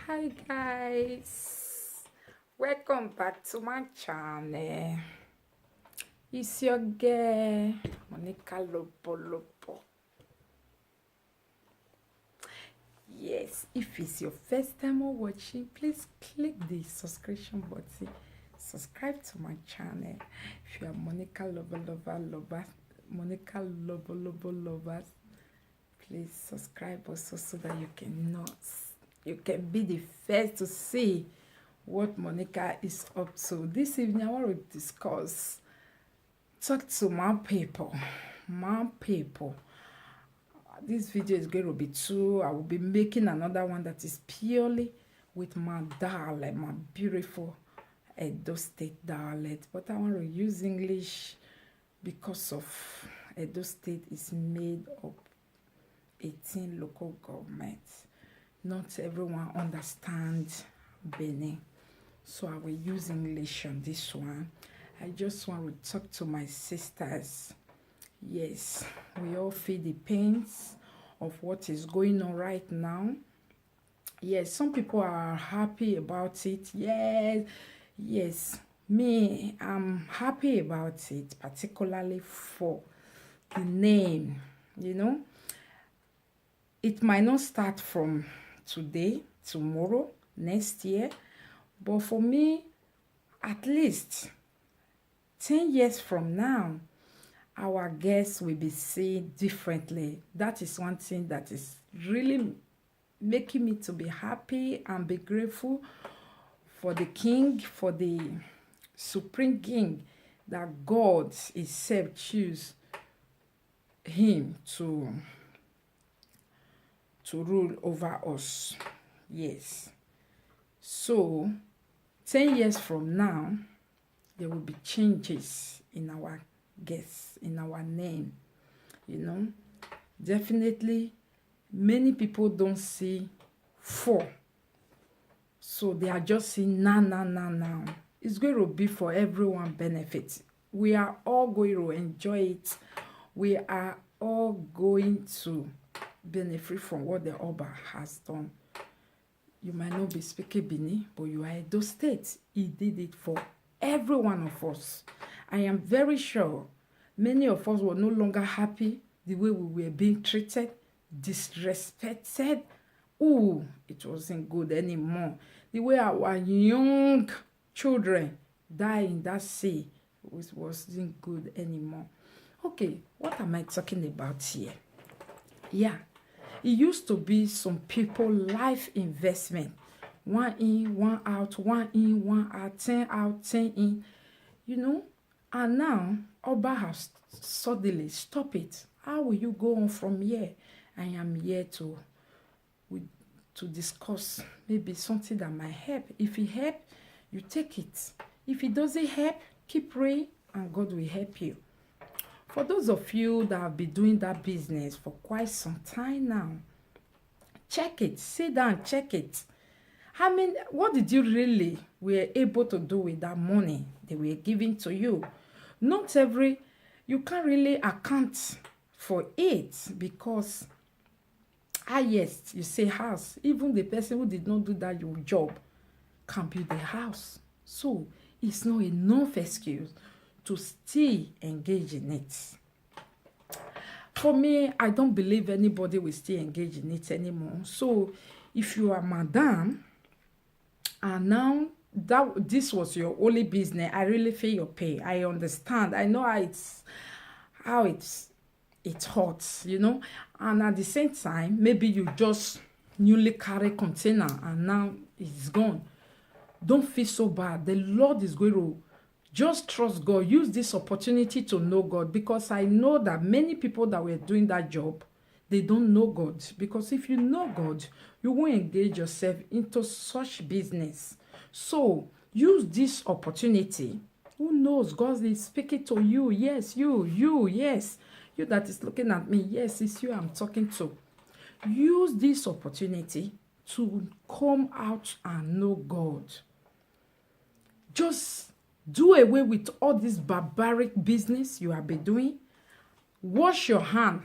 Hi guys, welcome back to my channel. It's your girl Monica Lopolopo. Yes, if it's your first time of watching, please click the subscription button. Subscribe to my channel. If you are Monica Monica Lovers, please subscribe also so that you can be the first to see what Monica is up to. This evening, I want to talk to my people. My people. This video is going to be I will be making another one that is purely with my dialect, my beautiful Edo State dialect. But I want to use English because of Edo State is made up 18 local governments. Not everyone understands Benin. So I will use English on this one. I just want to talk to my sisters. Yes, we all feel the pains of what is going on right now. Yes, some people are happy about it. Yes, me, I'm happy about it, particularly for the name, It might not start from today, tomorrow, next year, but for me, at least 10 years from now, our guests will be seen differently. That is one thing that is really making me to be happy and be grateful for the king, for the supreme king, that God himself choose him to rule over us. Yes. So 10 years from now, there will be changes in our guests, in our name. Definitely many people don't see 4. So they are just saying now. It's going to be for everyone benefit. We are all going to enjoy it. We are all going to benefit from what the Oba has done. You might not be speaking Bini, but you are Edo State. He did it for every one of us. I am very sure many of us were no longer happy the way we were being treated, disrespected. Ooh, it wasn't good anymore. The way our young children die in that sea, it wasn't good anymore. Okay, what am I talking about here? Yeah, it used to be some people life investment. 1 in, 1 out, 1 in, 1 out, 10 out, 10 in. And now Oba has suddenly stopped it. How will you go on from here? I am here to discuss maybe something that might help. If it help, you take it. If it doesn't help, keep praying and God will help you. For those of you that have been doing that business for quite some time now, check it. Sit down, check it. What did you really were able to do with that money they were giving to you? You can't really account for it because, yes, you say house. Even the person who did not do that your job can build a house. So it's not enough excuse to still engage in it. For me, I don't believe anybody will still engage in it anymore. So if you are madam, and now this was your only business, I really feel your pain. I understand. I know how it hurts, And at the same time, maybe you just newly carry container and now it's gone. Don't feel so bad. The Lord is going to just trust God. Use this opportunity to know God, because I know that many people that were doing that job, they don't know God. Because if you know God, you won't engage yourself into such business. So use this opportunity. Who knows? God is speaking to you. Yes, yes. You that is looking at me. Yes, it's you I'm talking to. Use this opportunity to come out and know God. Just do away with all this barbaric business you have been doing. Wash your hand.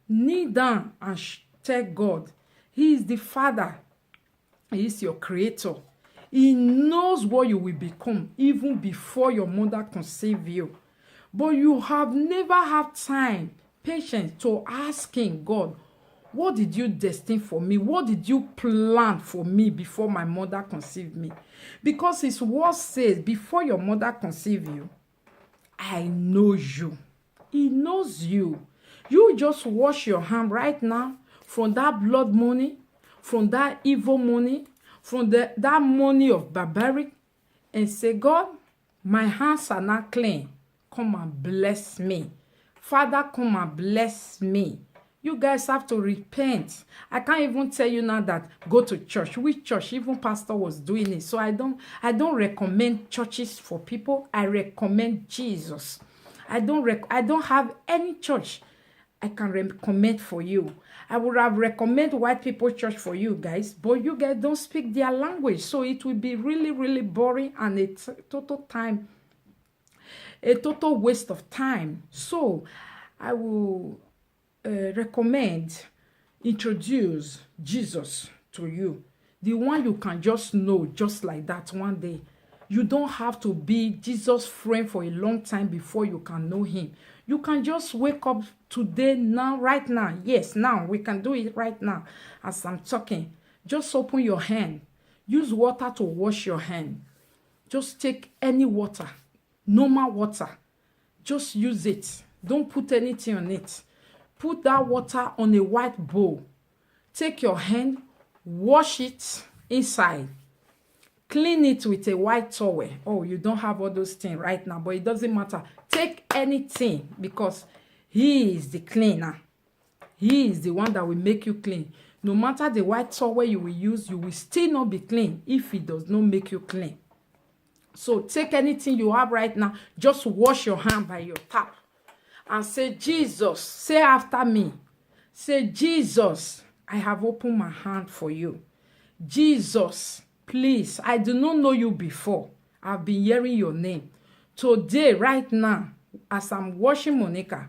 Kneel down and tell God. He is the Father. He is your creator. He knows what you will become even before your mother conceived you. But you have never had time, patience to ask him, God, what did you destine for me? What did you plan for me before my mother conceived me? Because his word says, before your mother conceived you, I know you. He knows you. You just wash your hand right now from that blood money, from that evil money, from that money of barbaric, and say, God, my hands are not clean. Come and bless me. Father, come and bless me. You guys have to repent. I can't even tell you now that go to church. Which church? Even pastor was doing it. So I don't recommend churches for people. I recommend Jesus. I don't have any church I can recommend for you. I would have recommended white people church for you guys, but you guys don't speak their language. So it will be really, really boring and a total waste of time. So I will recommend introduce Jesus to you, the one you can just know just like that one day. You don't have to be Jesus' friend for a long time before you can know him. You can just wake up today, now, right now. Yes, now we can do it right now as I'm talking. Just open your hand. Use water to wash your hand. Just take any water, normal water. Just use it. Don't put anything on it. Put that water on a white bowl. Take your hand, wash it inside. Clean it with a white towel. Oh, you don't have all those things right now, but it doesn't matter. Take anything because he is the cleaner. He is the one that will make you clean. No matter the white towel you will use, you will still not be clean if it does not make you clean. So take anything you have right now, just wash your hand by your tap and say, Jesus, say after me. Say, Jesus, I have opened my hand for you. Jesus, please, I do not know you before. I've been hearing your name. Today, right now, as I'm washing Monica,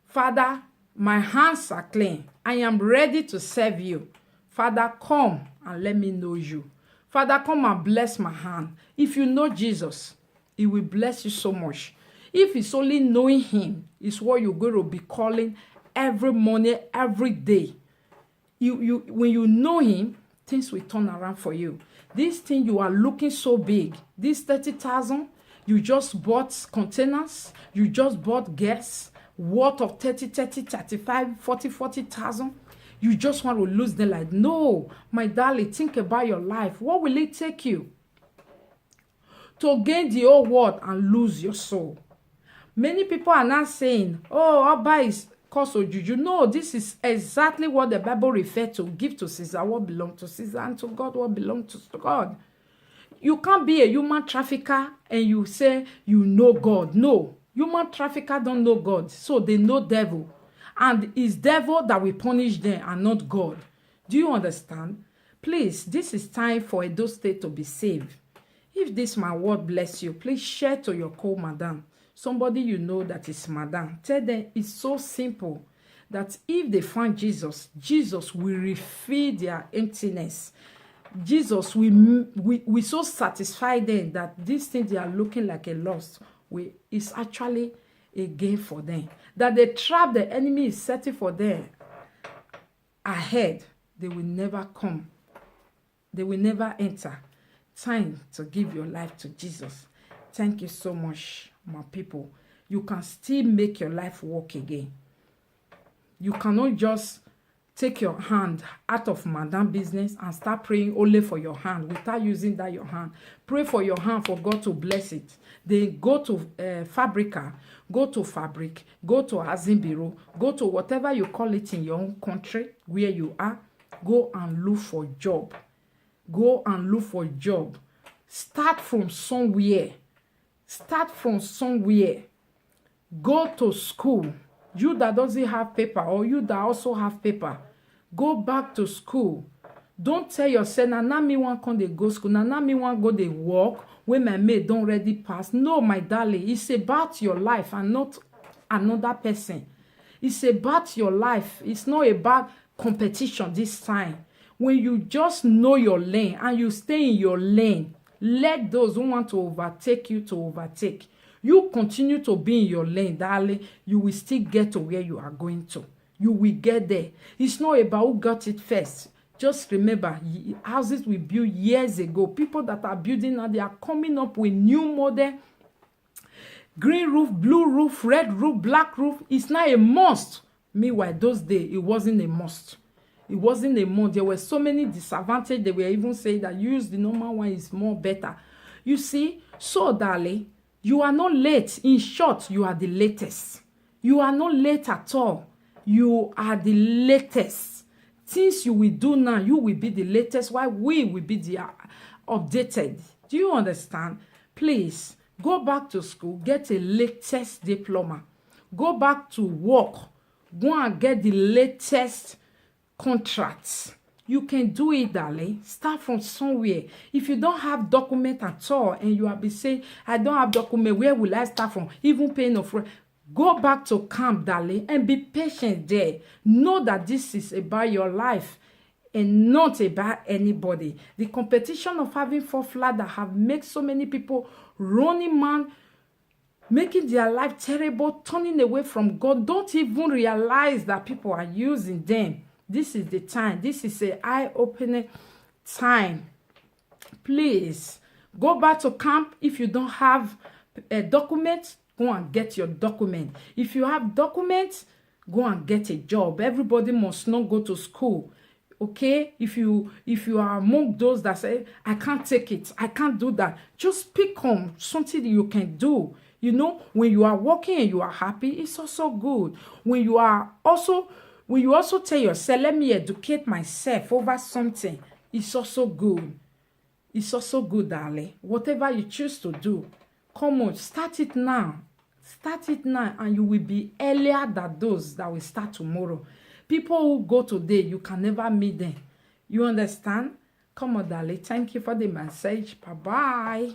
Father, my hands are clean. I am ready to serve you. Father, come and let me know you. Father, come and bless my hand. If you know Jesus, he will bless you so much. If it's only knowing him, is what you're going to be calling every morning, every day. When you know him, things will turn around for you. This thing you are looking so big, this 30,000, you just bought containers, you just bought gas, worth of 30, 35, 40,000. You just want to lose them. Like, no, my darling, think about your life. What will it take you to gain the whole world and lose your soul? Many people are not saying, oh, Abba is cause of juju. No, this is exactly what the Bible refers to. Give to Caesar what belongs to Caesar, and to God what belongs to God. You can't be a human trafficker and you say you know God. No, human trafficker don't know God, so they know devil. And it's devil that will punish them and not God. Do you understand? Please, this is time for Edo State to be saved. If this my word bless you, please share to your co-madam. Somebody you know that is madam. Tell them it's so simple that if they find Jesus, Jesus will refill their emptiness. Jesus will so satisfy them that this thing they are looking like a loss is actually a gain for them. That the trap the enemy is setting for them ahead, they will never come. They will never enter. Time to give your life to Jesus. Thank you so much, my people. You can still make your life work again. You cannot just take your hand out of madam business and start praying only for your hand without using that your hand. Pray for your hand for God to bless it. Then go to Fabrica, go to Fabric, go to Housing Bureau, go to whatever you call it in your own country where you are. Go and look for a job. Go and look for a job. Start from somewhere. Start from somewhere. Go to school. You that doesn't have paper or you that also have paper, go back to school. Don't tell yourself, now me want come dey go school, now me want go dey work when my mate don't already pass. No, my darling, it's about your life and not another person. It's about your life. It's not about competition this time. When you just know your lane and you stay in your lane, let those who want to overtake you to overtake. You continue to be in your lane, darling. You will still get to where you are going to. You will get there. It's not about who got it first. Just remember, houses we built years ago. People that are building now, they are coming up with new model. Green roof, blue roof, red roof, black roof. It's not a must. Meanwhile, those days, it wasn't a must. It wasn't a must. There were so many disadvantages. They were even saying that use the normal one is more better. You see, so darling, you are not late. In short, you are the latest. You are not late at all. You are the latest. Things you will do now, you will be the latest, while we will be the updated. Do you understand? Please, go back to school, get a latest diploma. Go back to work, go and get the latest contracts. You can do it, darling. Start from somewhere. If you don't have document at all, and you have been saying, I don't have document, where will I start from? Even paying off rent. Go back to camp, darling, and be patient there. Know that this is about your life and not about anybody. The competition of having four flat that have made so many people running man, making their life terrible, turning away from God, don't even realize that people are using them. This is the time. This is an eye-opening time. Please, go back to camp. If you don't have a document, go and get your document. If you have documents, go and get a job. Everybody must not go to school. Okay? If you are among those that say, I can't take it, I can't do that, just pick on something you can do. You know, when you are working and you are happy, it's also good. When you also tell yourself, let me educate myself over something, it's also good. It's also good, darling. Whatever you choose to do, come on, start it now. Start it now, and you will be earlier than those that will start tomorrow. People who go today, you can never meet them. You understand? Come on, darling. Thank you for the message. Bye-bye.